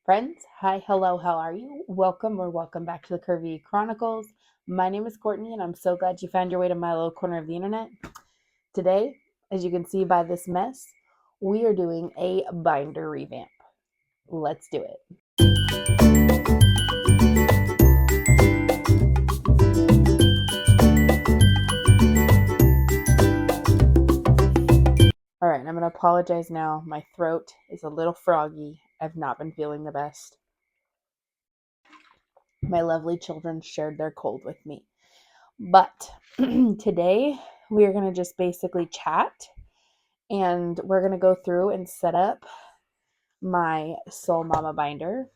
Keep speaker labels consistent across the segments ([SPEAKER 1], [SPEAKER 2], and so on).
[SPEAKER 1] Friends, hi, hello, how are you? Welcome back to the Curvy E Chronicles. My name is Courtney, and I'm so glad you found your way to my little corner of the internet. Today, as you can see by this mess, we are doing a binder revamp. Let's do it. All right, I'm going to apologize now. My throat is a little froggy. I've not been feeling the best. My lovely children shared their cold with me. But today, we are going to just basically chat, and we're going to go through and set up my Soul Mama binder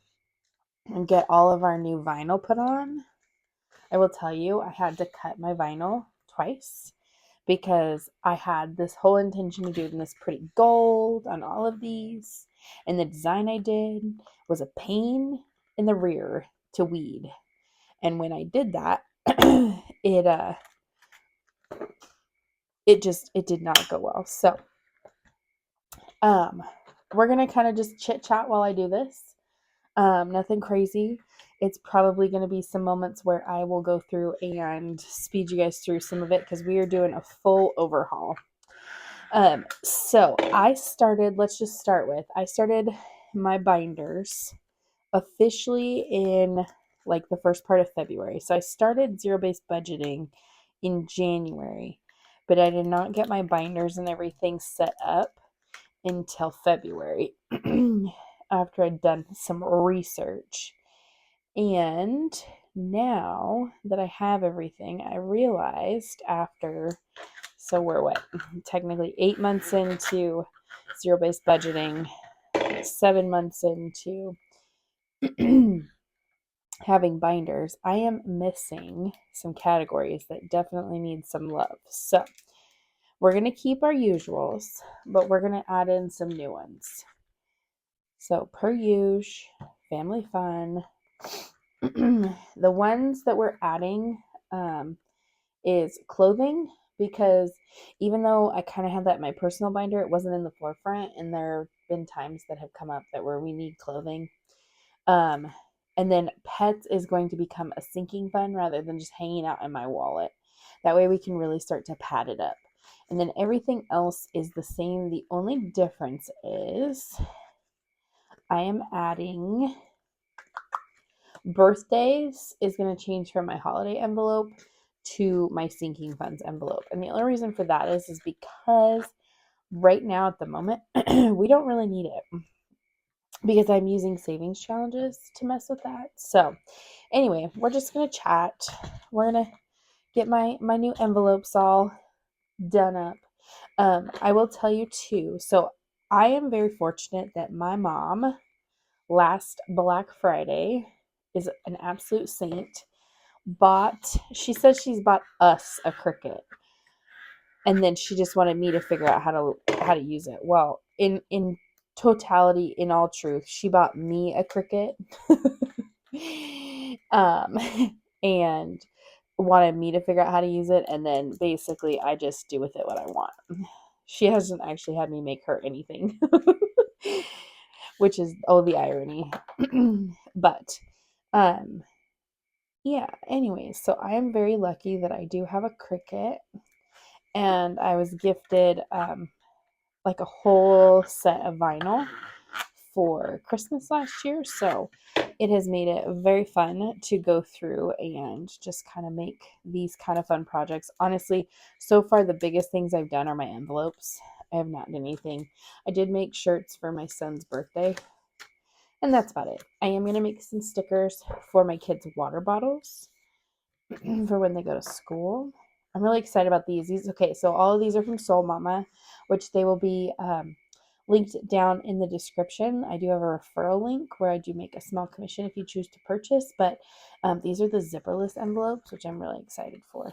[SPEAKER 1] and get all of our new vinyl put on. I will tell you, I had to cut my vinyl twice because I had this whole intention of doing this pretty gold on all of these, and the design I did was a pain in the rear to weed. And when I did that, it did not go well. So we're gonna kind of just chit chat while I do this. Nothing crazy. It's probably going to be some moments where I will go through and speed you guys through some of it because we are doing a full overhaul. So I started my binders officially in like the first part of February. So I started zero-based budgeting in January, but I did not get my binders and everything set up until February after I'd done some research. And now that I have everything, I realized so we're technically 8 months into zero-based budgeting, 7 months into having binders, I am missing some categories that definitely need some love. So we're going to keep our usuals, but we're going to add in some new ones. So per usual, family fun. The ones that we're adding is clothing, because even though I kind of had that in my personal binder, it wasn't in the forefront, and there have been times that have come up where we need clothing. And then pets is going to become a sinking fund rather than just hanging out in my wallet. That way we can really start to pad it up. And then everything else is the same. The only difference is I am adding birthdays is going to change from my holiday envelope to my sinking funds envelope. And the only reason for that is because right now at the moment, we don't really need it because I'm using savings challenges to mess with that. So anyway, we're just going to chat. We're going to get my new envelopes all done up. I will tell you too. So I am very fortunate that my mom last Black Friday is an absolute saint. She says she's bought us a Cricut, and then she just wanted me to figure out how to use it. Well, in totality, in all truth, she bought me a Cricut, and wanted me to figure out how to use it, and then basically I just do with it what I want. She hasn't actually had me make her anything, which is the irony. But yeah, anyways, so I am very lucky that I do have a Cricut, and I was gifted like a whole set of vinyl for Christmas last year, so it has made it very fun to go through and just kind of make these kind of fun projects. Honestly, so far the biggest things I've done are my envelopes. I have not done anything. I did make shirts for my son's birthday, and that's about it. I am going to make some stickers for my kids' water bottles for when they go to school. I'm really excited about these. Okay, so all of these are from Soul Mama, which they will be linked down in the description. I do have a referral link where I do make a small commission if you choose to purchase, but these are the zipperless envelopes, which I'm really excited for.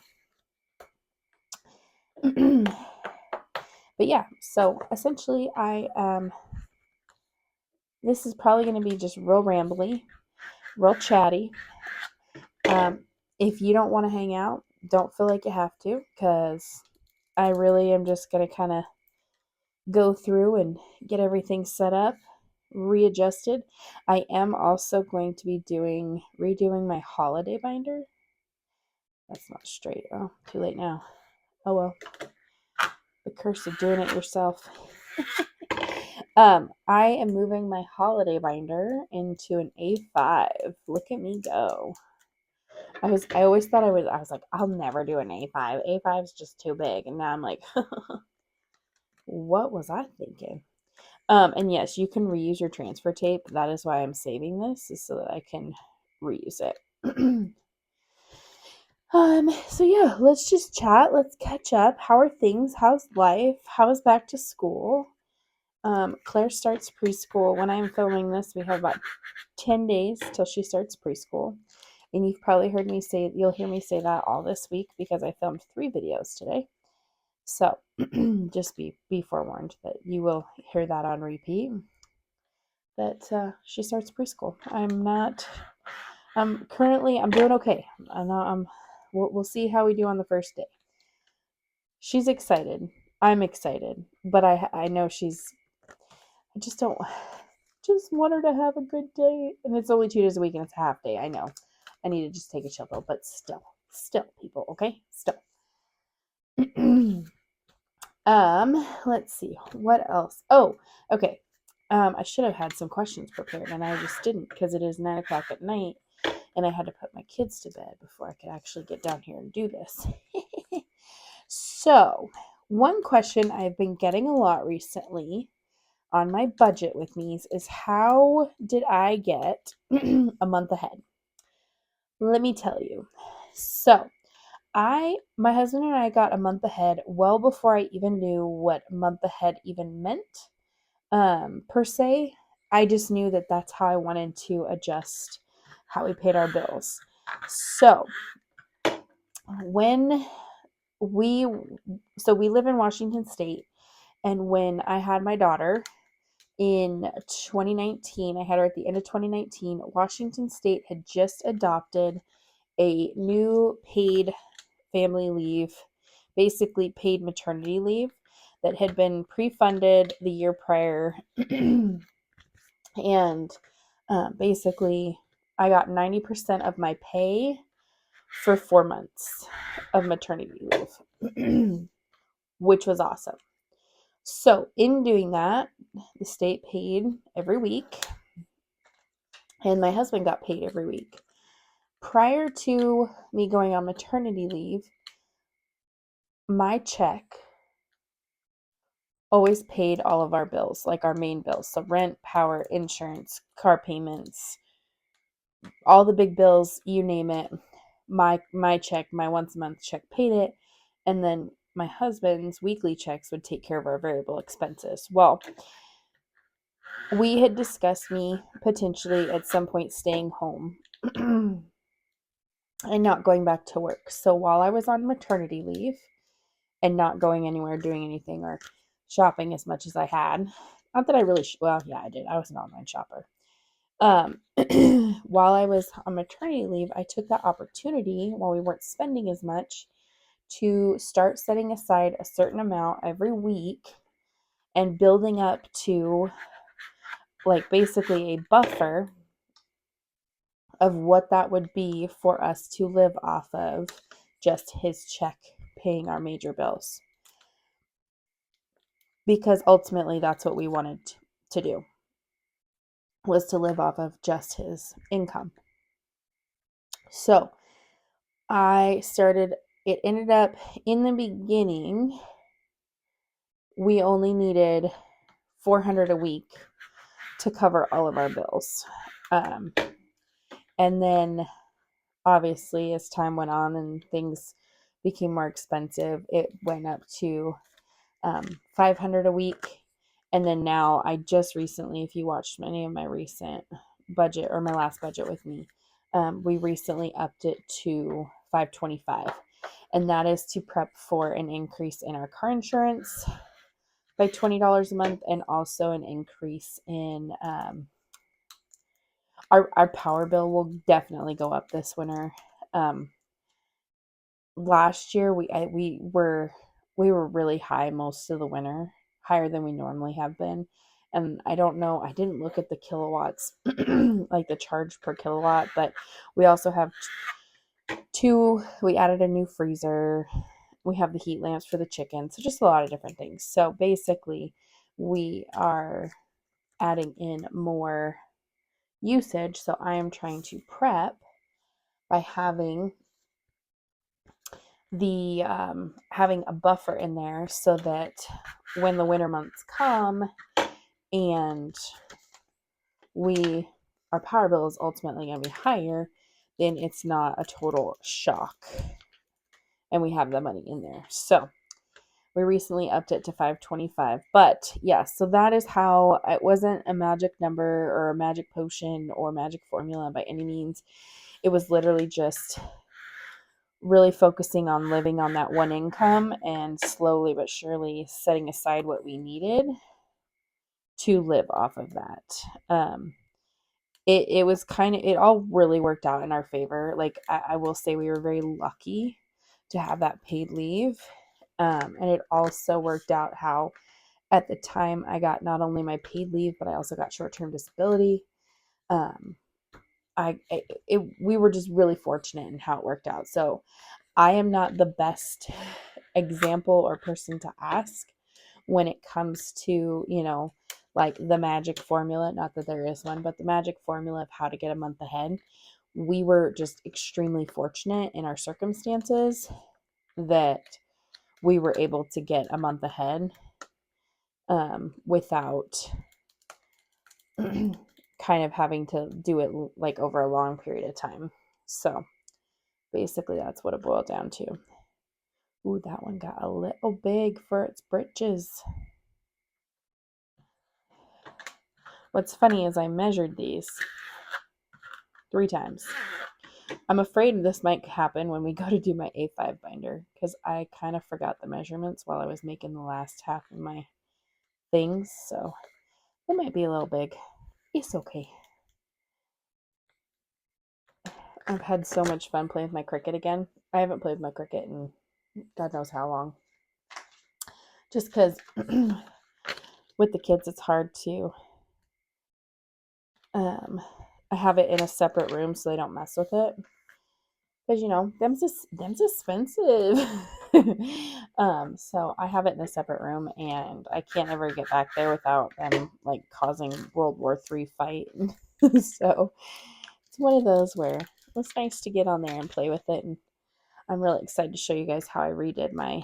[SPEAKER 1] But yeah, so essentially this is probably going to be just real rambly, real chatty. If you don't want to hang out, don't feel like you have to, because I really am just going to kind of go through and get everything set up readjusted. I am also going to be redoing my holiday binder. That's not straight. Oh, too late now. Oh well. The curse of doing it yourself. I am moving my holiday binder into an A5. Look at me go. I always thought I was like, I'll never do an A5. A5 is just too big. And now I'm like, what was I thinking? And yes, you can reuse your transfer tape. That is why I'm saving this, is so that I can reuse it. So yeah, let's just chat. Let's catch up. How are things? How's life? How is back to school? Claire starts preschool. When I'm filming this, we have about 10 days till she starts preschool. And you've probably heard me say, you'll hear me say that all this week because I filmed 3 videos today. So just be forewarned that you will hear that on repeat. That she starts preschool. I'm doing okay. We'll see how we do on the first day. She's excited. I'm excited, but I know I just want her to have a good day. And it's only 2 days a week and it's a half day. I know. I need to just take a chill pill, but still people, okay? Still. Let's see. What else? Oh, okay. I should have had some questions prepared and I just didn't because it is 9 o'clock at night and I had to put my kids to bed before I could actually get down here and do this. So, one question I've been getting a lot recently on my budget with me is how did I get a month ahead? Let me tell you. So, my husband and I got a month ahead well before I even knew what month ahead even meant, per se. I just knew that that's how I wanted to adjust how we paid our bills. So when we live in Washington State, and when I had my daughter in 2019, I had her at the end of 2019, Washington State had just adopted a new paid family leave, basically paid maternity leave, that had been pre-funded the year prior. And basically, I got 90% of my pay for 4 months of maternity leave, which was awesome. So, in doing that, the state paid every week, and my husband got paid every week. Prior to me going on maternity leave, my check always paid all of our bills, like our main bills. So rent, power, insurance, car payments, all the big bills, you name it. My check, my once a month check paid it. And then my husband's weekly checks would take care of our variable expenses. Well, we had discussed me potentially at some point staying home and not going back to work. So while I was on maternity leave and not going anywhere, doing anything, or shopping as much as I had, not that I really, well, yeah, I did. I was an online shopper. While I was on maternity leave, I took that opportunity while we weren't spending as much to start setting aside a certain amount every week and building up to like basically a buffer of what that would be for us to live off of just his check paying our major bills. Because ultimately that's what we wanted to do, was to live off of just his income. So it ended up, in the beginning, we only needed $400 a week to cover all of our bills. And then obviously as time went on and things became more expensive, it went up to $500 a week. And then now I just recently, if you watched any of my recent budget or my last budget with me, we recently upped it to $525. And that is to prep for an increase in our car insurance by $20 a month, and also an increase in our power bill will definitely go up this winter. Last year we were really high most of the winter, higher than we normally have been, And I don't know, I didn't look at the kilowatts, like the charge per kilowatt, but we also have we added a new freezer. We have the heat lamps for the chicken. So just a lot of different things. So basically we are adding in more usage. So I am trying to prep by having having a buffer in there so that when the winter months come and our power bill is ultimately going to be higher, then it's not a total shock and we have the money in there. So we recently upped it to $5.25. But yeah, so that is how it wasn't a magic number or a magic potion or magic formula by any means. It was literally just really focusing on living on that one income and slowly but surely setting aside what we needed to live off of that. It was it all really worked out in our favor. Like I will say we were very lucky to have that paid leave. And it also worked out how at the time I got not only my paid leave, but I also got short-term disability. We were just really fortunate in how it worked out. So I am not the best example or person to ask when it comes to, like the magic formula. Not that there is one, but the magic formula of how to get a month ahead. We were just extremely fortunate in our circumstances that we were able to get a month ahead without kind of having to do it like over a long period of time. So basically that's what it boiled down to. Ooh, that one got a little big for its britches. What's funny is I measured these 3 times. I'm afraid this might happen when we go to do my A5 binder because I kind of forgot the measurements while I was making the last half of my things. So it might be a little big. It's okay. I've had so much fun playing with my Cricut again. I haven't played with my Cricut in God knows how long. Just because with the kids, it's hard to. I have it in a separate room so they don't mess with it. Because, them's expensive. So I have it in a separate room and I can't ever get back there without them like causing World War III fight. So it's one of those where it's nice to get on there and play with it. And I'm really excited to show you guys how I redid my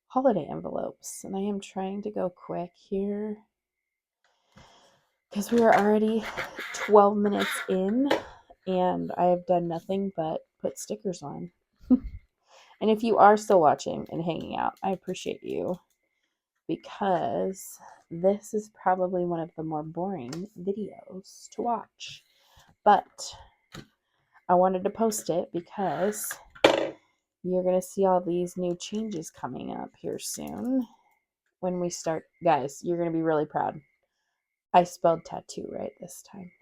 [SPEAKER 1] holiday envelopes. And I am trying to go quick here because we are already 12 minutes in and I have done nothing but put stickers on. And if you are still watching and hanging out, I appreciate you because this is probably one of the more boring videos to watch. But I wanted to post it because you're going to see all these new changes coming up here soon when we start. Guys, you're going to be really proud. I spelled tattoo right this time.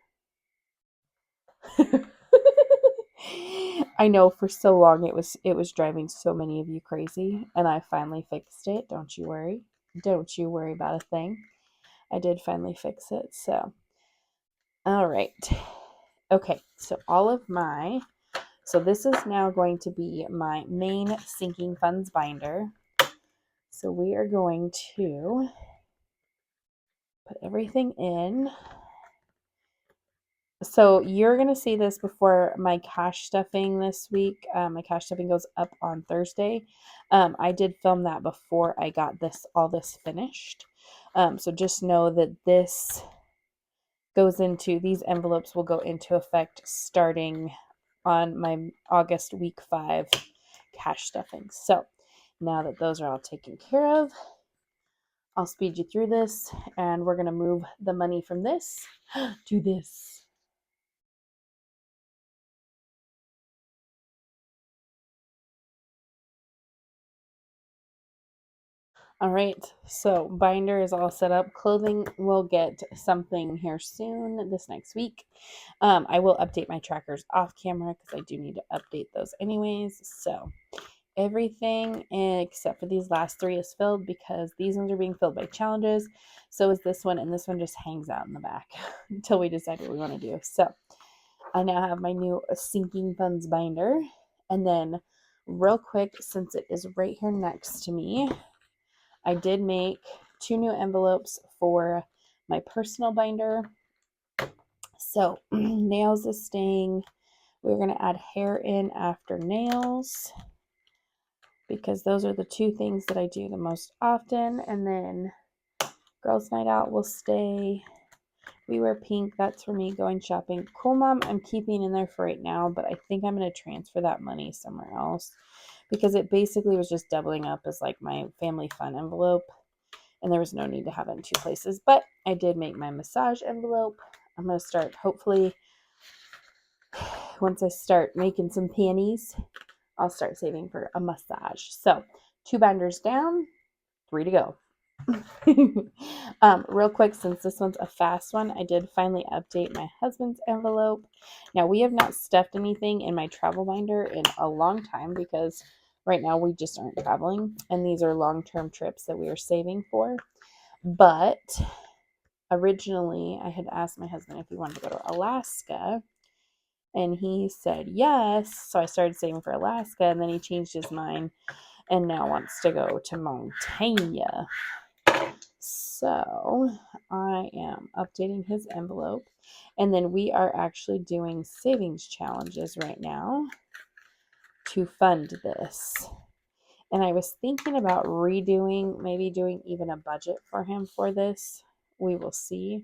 [SPEAKER 1] I know for so long it was driving so many of you crazy, and I finally fixed it. Don't you worry. Don't you worry about a thing. I did finally fix it. So, all right. Okay, so this is now going to be my main sinking funds binder. So we are going to put everything in. So you're going to see this before my cash stuffing this week. My cash stuffing goes up on Thursday. I did film that before I got all this finished. So just know that these envelopes will go into effect starting on my August week 5 cash stuffing. So now that those are all taken care of, I'll speed you through this and we're going to move the money from this to this. All right, so binder is all set up. Clothing will get something here soon this next week. I will update my trackers off camera because I do need to update those anyways. So everything except for these last 3 is filled because these ones are being filled by challenges. So is this one, and this one just hangs out in the back until we decide what we want to do. So I now have my new Sinking Funds binder. And then real quick, since it is right here next to me, I did make 2 new envelopes for my personal binder. So nails is staying. We're going to add hair in after nails because those are the 2 things that I do the most often. And then girls' night out will stay. We wear pink. That's for me going shopping. Cool Mom, I'm keeping in there for right now, but I think I'm going to transfer that money somewhere else because it basically was just doubling up as like my family fun envelope, and there was no need to have it in 2 places. But I did make my massage envelope. I'm going to start, hopefully, once I start making some panties, I'll start saving for a massage. So 2 binders down, 3 to go. Real quick, since this one's a fast one, I did finally update my husband's envelope. Now, we have not stuffed anything in my travel binder in a long time because right now we just aren't traveling, and these are long-term trips that we are saving for. But originally, I had asked my husband if he wanted to go to Alaska, and he said yes. So I started saving for Alaska, and then he changed his mind and now wants to go to Montana. So I am updating his envelope, and then we are actually doing savings challenges right now to fund this. And I was thinking about redoing, maybe doing even a budget for him for this. We will see.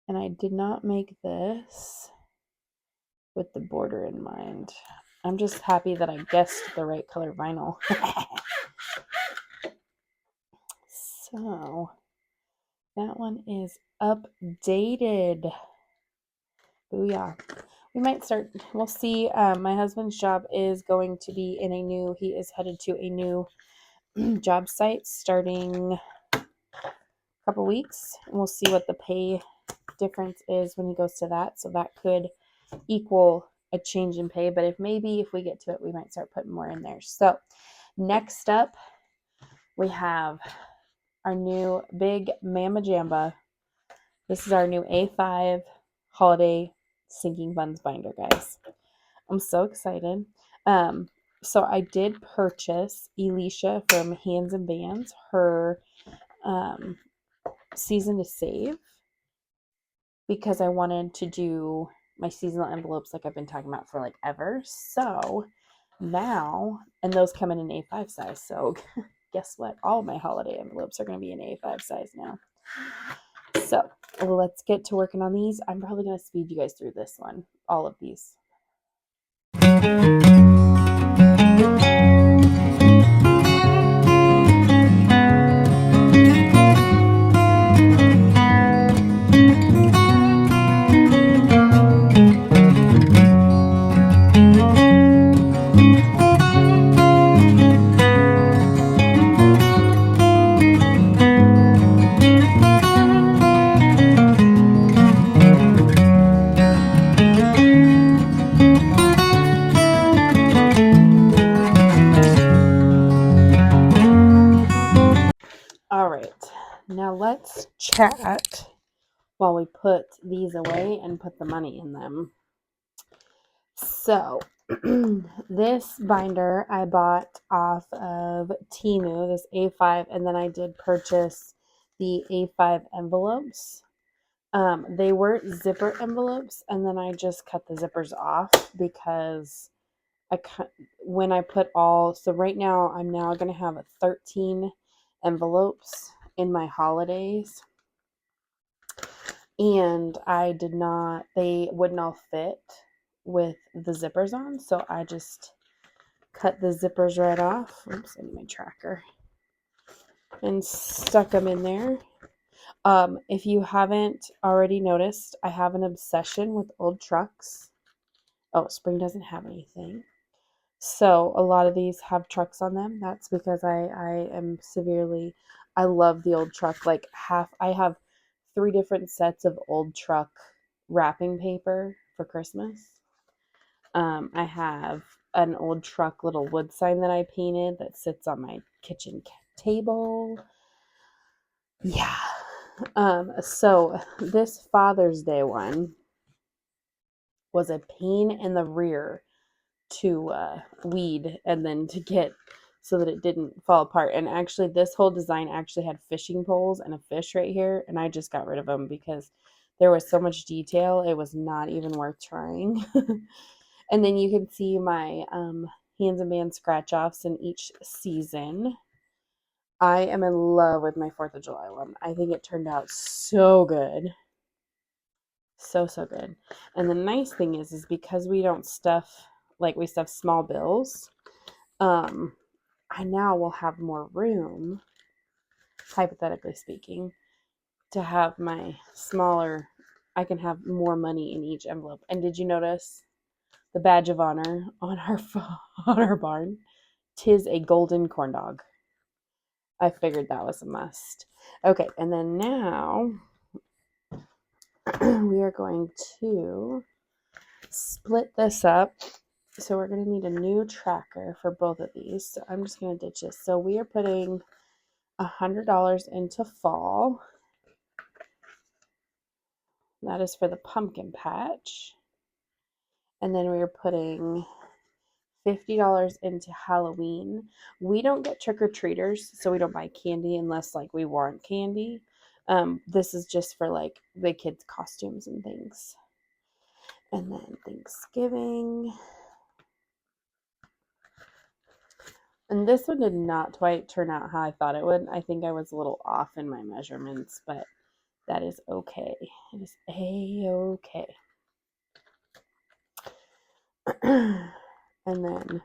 [SPEAKER 1] And I did not make this with the border in mind. I'm just happy that I guessed the right color vinyl. So that one is updated. Booyah. We might start, we'll see. My husband's job is going to be in a new, he is headed to a new job site starting a couple weeks. And we'll see what the pay difference is when he goes to that. So that could equal a change in pay. But if we get to it, we might start putting more in there. So next up, we have our new big Mama Jamba. This is our new A5 holiday Sinking Funds binder, guys. I'm so excited. So I did purchase Elisha from Hands and Bands, her season to save, because I wanted to do my seasonal envelopes like I've been talking about for like ever. So now, and those come in an A5 size. So guess what? All my holiday envelopes are going to be an A5 size now. So let's get to working on these. I'm probably going to speed you guys through this one, all of these. All right, now let's chat while we put these away and put the money in them. So this binder I bought off of Temu, this A5, and then I did purchase the A5 envelopes. They were zipper envelopes, and then I just cut the zippers off because when I put all, so right now I'm now going to have 13 envelopes in my holidays, and they wouldn't all fit with the zippers on, so I just cut the zippers right off. Oops, I need my tracker. And stuck them in there. If you haven't already noticed, I have an obsession with old trucks. Oh, spring doesn't have anything. So a lot of these have trucks on them. That's because I love the old truck. I have 3 different sets of old truck wrapping paper for Christmas. I have an old truck little wood sign that I painted that sits on my kitchen table. Yeah. So this Father's Day one was a pain in the rear to weed and then to get so that it didn't fall apart. And actually, this whole design actually had fishing poles and a fish right here, and I just got rid of them because there was so much detail. It was not even worth trying. And then you can see my hands and band scratch offs in each season. I am in love with my 4th of July one. I think it turned out so good. So good. And the nice thing is because we don't stuff, like we stuff small bills, I now will have more room, hypothetically speaking, to have my smaller, I can have more money in each envelope. And did you notice the badge of honor on our barn? 'Tis a golden corn dog. I figured that was a must. Okay, and then now we are going to split this up. So we're going to need a new tracker for both of these. So I'm just going to ditch this. So we are putting $100 into fall. That is for the pumpkin patch. And then we are putting $50 into Halloween. We don't get trick-or-treaters, so we don't buy candy unless like we want candy. This is just for like the kids' costumes and things. And then Thanksgiving. And this one did not quite turn out how I thought it would. I think I was a little off in my measurements, but that is okay. It is a-okay. And then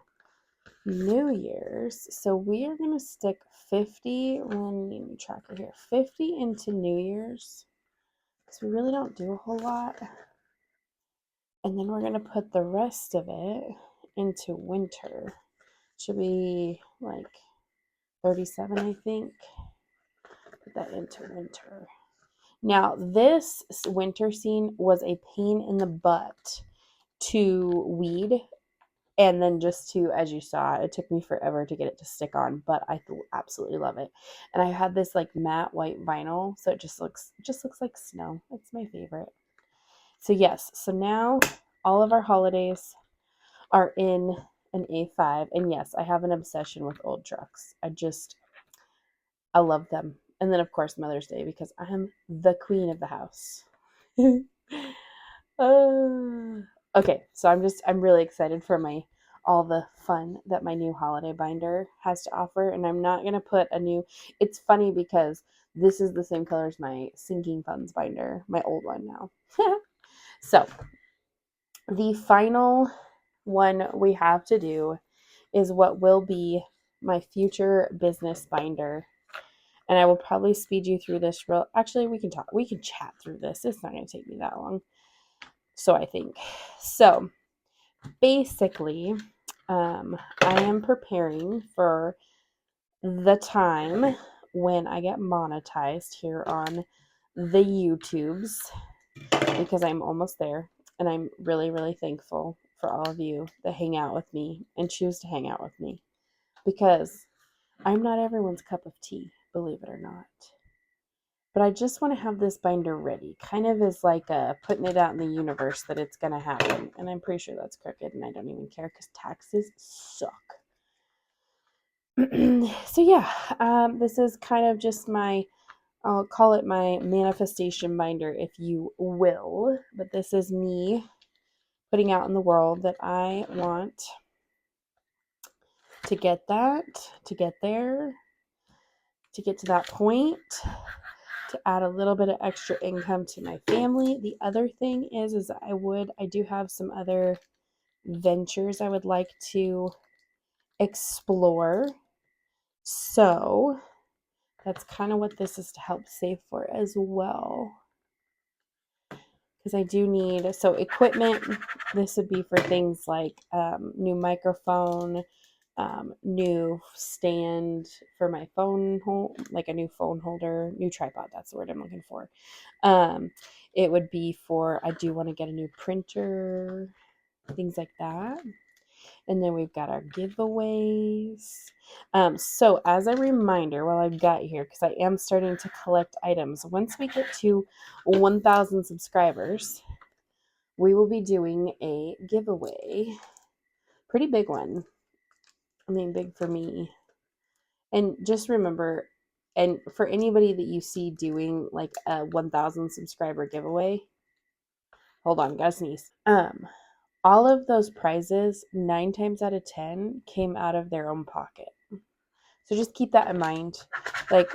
[SPEAKER 1] New Year's. So we are going to stick 50, we're going to need a tracker here, 50 into New Year's because we really don't do a whole lot. And then we're going to put the rest of it into winter. Should be like 37, I think. Put that into winter. Now, this winter scene was a pain in the butt to weed. And then just to, as you saw, it took me forever to get it to stick on, but I absolutely love it. And I had this like matte white vinyl, so it just looks like snow. It's my favorite. So yes, so now all of our holidays are in an A5. And yes, I have an obsession with old trucks. I love them. And then of course Mother's Day because I'm the queen of the house. Okay, so I'm really excited for all the fun that my new holiday binder has to offer. And I'm not going to put it's funny because this is the same color as my sinking funds binder, my old one now. So the final one we have to do is what will be my future business binder. And I will probably speed you through this actually we can chat through this. It's not going to take me that long. So I think. So basically, I am preparing for the time when I get monetized here on the YouTubes because I'm almost there. And I'm really, really thankful for all of you that hang out with me and choose to hang out with me because I'm not everyone's cup of tea, believe it or not. But I just want to have this binder ready, kind of as like putting it out in the universe that it's going to happen. And I'm pretty sure that's crooked and I don't even care because taxes suck. So yeah, this is kind of just I'll call it my manifestation binder, if you will. But this is me putting out in the world that I want to get there, to get to that point, to add a little bit of extra income to my family. The other thing is I do have some other ventures I would like to explore. So that's kind of what this is to help save for as well. Because I do need, equipment, this would be for things like new microphone, new stand for my phone, like a new phone holder, new tripod, that's the word I'm looking for. It would be I do want to get a new printer, things like that. And then we've got our giveaways. So as a reminder, while I've got here, because I am starting to collect items, once we get to 1,000 subscribers, we will be doing a giveaway. Pretty big one. I mean, big for me. And just remember, and for anybody that you see doing like a 1,000 subscriber giveaway, hold on, gotta sneeze. All of those prizes, 9 times out of 10, came out of their own pocket. So just keep that in mind. Like,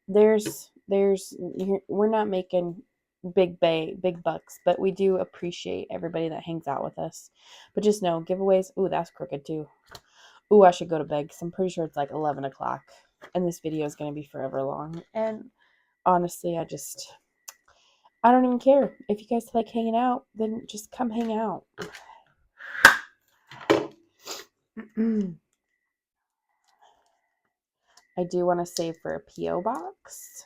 [SPEAKER 1] we're not making big bucks, but we do appreciate everybody that hangs out with us. But just know, giveaways, ooh, that's crooked too. Ooh, I should go to bed because I'm pretty sure it's like 11 o'clock and this video is going to be forever long. And honestly, I don't even care. If you guys like hanging out, then just come hang out. I do want to save for a P.O. box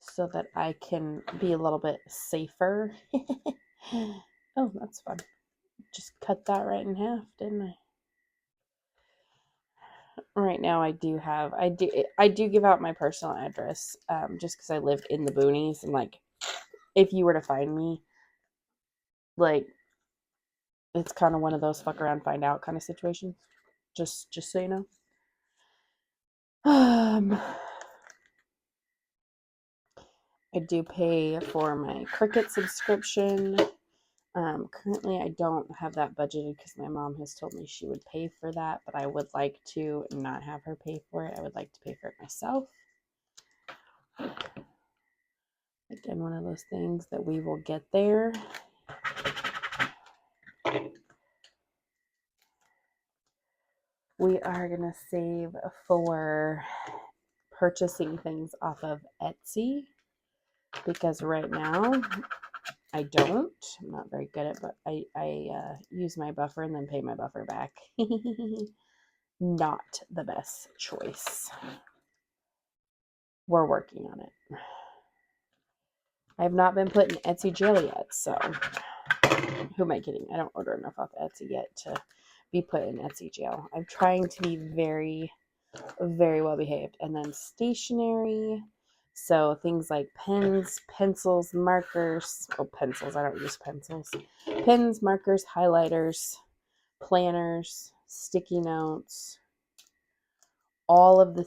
[SPEAKER 1] so that I can be a little bit safer. Oh, that's fun. Just cut that right in half, didn't I? Right now I do give out my personal address just because I live in the boonies, and like if you were to find me, like it's kind of one of those fuck around find out kind of situations. Just so you know. I do pay for my Cricut subscription. Currently I don't have that budgeted because my mom has told me she would pay for that, but I would like to not have her pay for it. I would like to pay for it myself. Again, one of those things that we will get there. We are going to save for purchasing things off of Etsy because right now I don't. I'm not very good at it, but I use my buffer and then pay my buffer back. Not the best choice. We're working on it. I have not been put in Etsy jail yet, so who am I kidding? I don't order enough off Etsy yet to be put in Etsy jail. I'm trying to be very, very well behaved. And then stationery. So things like pens, pencils, markers. Oh, pencils. I don't use pencils. Pens, markers, highlighters, planners, sticky notes. All of the